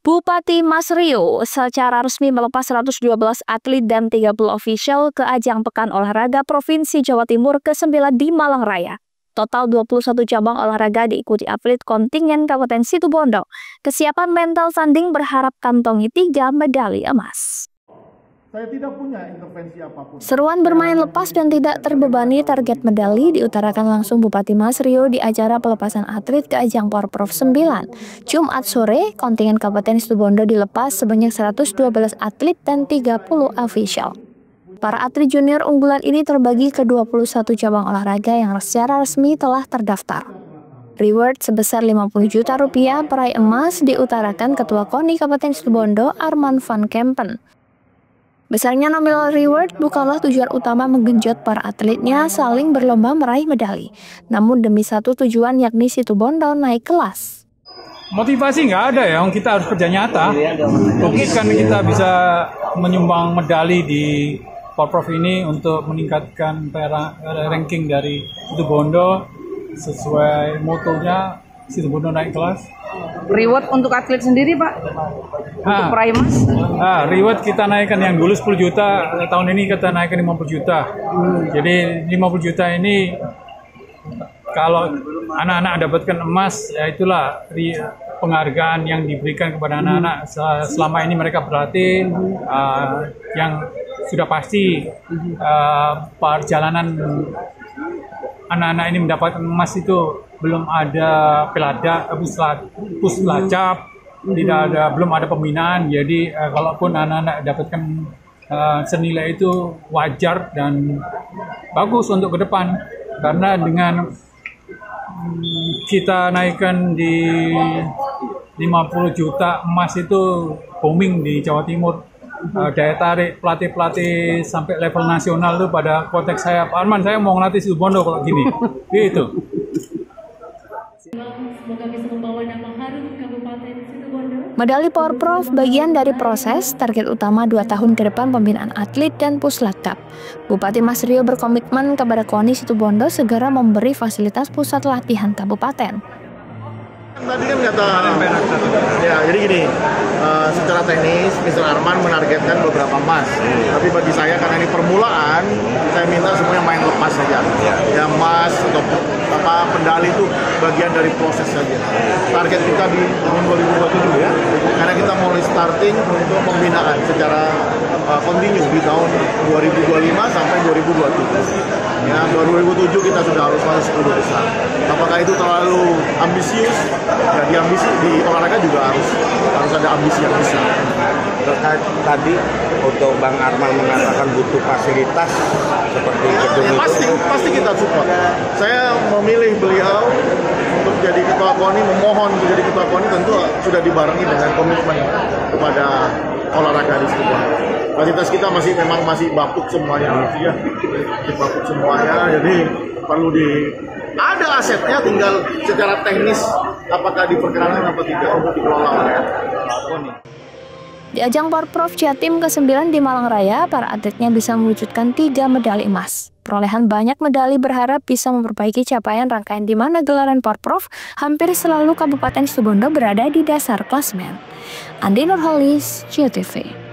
Bupati Mas Rio secara resmi melepas 112 atlet dan 30 ofisial ke ajang Pekan Olahraga Provinsi Jawa Timur ke-9 di Malang Raya. Total 21 cabang olahraga diikuti atlet kontingen Kabupaten Situbondo. Kesiapan mental tanding berharap kantongi 3 medali emas. Saya tidak punya intervensi apapun. Seruan bermain lepas dan tidak terbebani target medali diutarakan langsung Bupati Mas Rio di acara pelepasan atlet ke ajang Porprov 9. Jumat sore, kontingen Kabupaten Situbondo dilepas sebanyak 112 atlet dan 30 ofisial. Para atlet junior unggulan ini terbagi ke 21 cabang olahraga yang secara resmi telah terdaftar. Reward sebesar 50 juta rupiah peraih emas diutarakan Ketua KONI Kabupaten Situbondo Arman van Kempen. Besarnya nominal reward bukanlah tujuan utama menggenjot para atletnya saling berlomba meraih medali, namun demi satu tujuan yakni Situbondo naik kelas. Motivasi nggak ada ya, kita harus kerja nyata. Mungkin kan kita bisa menyumbang medali di Porprov ini untuk meningkatkan ranking dari Situbondo sesuai motonya Situbondo naik kelas. Reward untuk atlet sendiri, Pak? Untuk peraih emas? Reward kita naikkan yang dulu 10 juta, tahun ini kita naikkan 50 juta. Jadi 50 juta ini kalau anak-anak dapatkan emas, ya itulah penghargaan yang diberikan kepada anak-anak selama ini mereka berlatih, yang sudah pasti perjalanan anak-anak ini mendapatkan emas itu belum ada puslacap, belum ada pembinaan. Jadi kalaupun anak-anak dapatkan senilai itu wajar dan bagus untuk ke depan, karena dengan kita naikkan di 50 juta emas itu booming di Jawa Timur. Daya tarik pelatih-pelatih sampai level nasional tuh pada konteks saya, Pak Arman, saya mau ngelatih Situbondo kalau gini. Gitu. Semoga bisa membawa nama harum Kabupaten Situbondo. Medali Porprov bagian dari proses target utama 2 tahun ke depan pembinaan atlet dan puslacap. Bupati Mas Rio berkomitmen kepada KONI Situbondo segera memberi fasilitas pusat latihan kabupaten. Tadi kan kata, ya jadi gini, secara teknis Mr. Arman menargetkan beberapa emas, tapi bagi saya karena ini permulaan, saya minta semuanya main lepas saja. Ya emas atau pendali itu bagian dari proses saja. Target kita di tahun 2027 ya, karena kita mulai starting untuk pembinaan secara kontinu di tahun 2025 sampai 2027. Ya 2007 kita sudah harus masuk 10 besar. Apakah itu terlalu ambisius? Ya di ambisi di olahraga juga harus ada ambisi yang besar. Terkait tadi untuk Bang Arman mengatakan butuh fasilitas seperti gedung itu. Pasti kita support. Saya memilih beliau untuk jadi ketua KONI, memohon menjadi ketua KONI tentu sudah dibarengi dengan komitmen kepada olahraga di Situbondo. Fasilitas kita memang masih bapuk semuanya, ya, bapuk semuanya. Jadi perlu ada asetnya, tinggal secara teknis apakah diperkenankan atau tidak untuk dikelola oleh KONI. Di ajang Porprov Jatim ke-9 di Malang Raya, para atletnya bisa mewujudkan 3 medali emas. Perolehan banyak medali berharap bisa memperbaiki capaian rangkaian di mana gelaran Porprov hampir selalu Kabupaten Situbondo berada di dasar klasemen. Andi Nurholis, JTV.